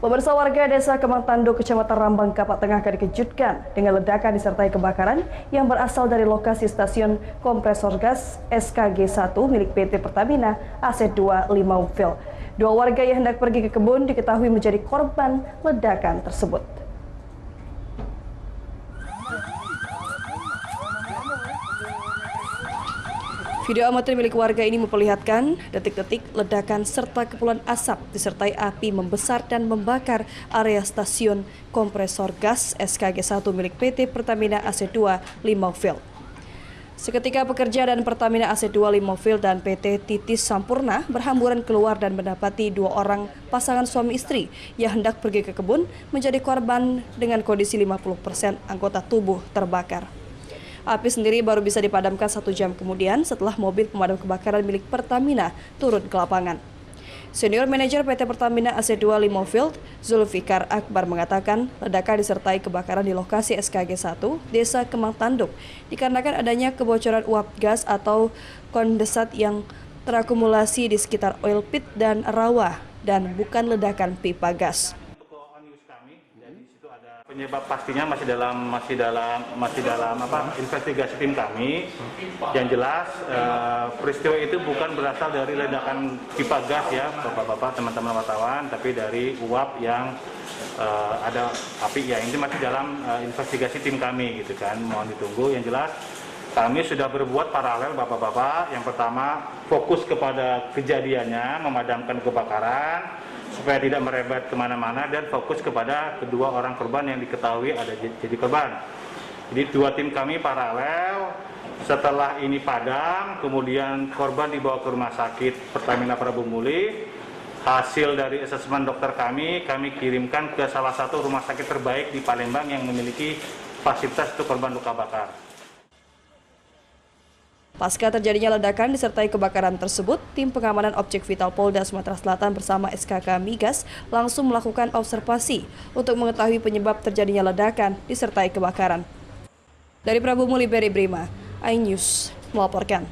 Pemirsa, warga desa Kemang Tanduk, Kecamatan Rambang, Kapak Tengah dikejutkan dengan ledakan disertai kebakaran yang berasal dari lokasi stasiun kompresor gas SKG 1 milik PT Pertamina AC2 Limauville. Dua warga yang hendak pergi ke kebun diketahui menjadi korban ledakan tersebut. Video amatir milik warga ini memperlihatkan detik-detik ledakan serta kepulan asap disertai api membesar dan membakar area stasiun kompresor gas SKG 1 milik PT Pertamina AC2 Limauville. Seketika pekerja dan Pertamina AC2 Limauville dan PT Titis Sampurna berhamburan keluar dan mendapati dua orang pasangan suami istri yang hendak pergi ke kebun menjadi korban dengan kondisi 50% anggota tubuh terbakar. Api sendiri baru bisa dipadamkan 1 jam kemudian setelah mobil pemadam kebakaran milik Pertamina turun ke lapangan. Senior Manajer PT Pertamina AC2 Limauville, Zulfikar Akbar mengatakan ledakan disertai kebakaran di lokasi SKG 1, Desa Kemang Tanduk, dikarenakan adanya kebocoran uap gas atau kondensat yang terakumulasi di sekitar oil pit dan rawa dan bukan ledakan pipa gas. Penyebab pastinya masih dalam investigasi tim kami. Yang jelas peristiwa itu bukan berasal dari ledakan pipa gas ya, Bapak-bapak, teman-teman wartawan, tapi dari uap yang ada api ya. Ini masih dalam investigasi tim kami gitu kan. Mohon ditunggu. Yang jelas kami sudah berbuat paralel Bapak-bapak. Yang pertama fokus kepada kejadiannya, memadamkan kebakaran supaya tidak merebet kemana-mana, dan fokus kepada kedua orang korban yang diketahui ada jadi korban. Jadi dua tim kami paralel. Setelah ini padam, kemudian korban dibawa ke rumah sakit Pertamina Prabu Muli. Hasil dari asesmen dokter kami kirimkan ke salah satu rumah sakit terbaik di Palembang yang memiliki fasilitas untuk korban luka bakar. Pasca terjadinya ledakan disertai kebakaran tersebut, tim pengamanan objek vital Polda Sumatera Selatan bersama SKK Migas langsung melakukan observasi untuk mengetahui penyebab terjadinya ledakan disertai kebakaran. Dari Prabu Muli, Beri Brima, iNews melaporkan.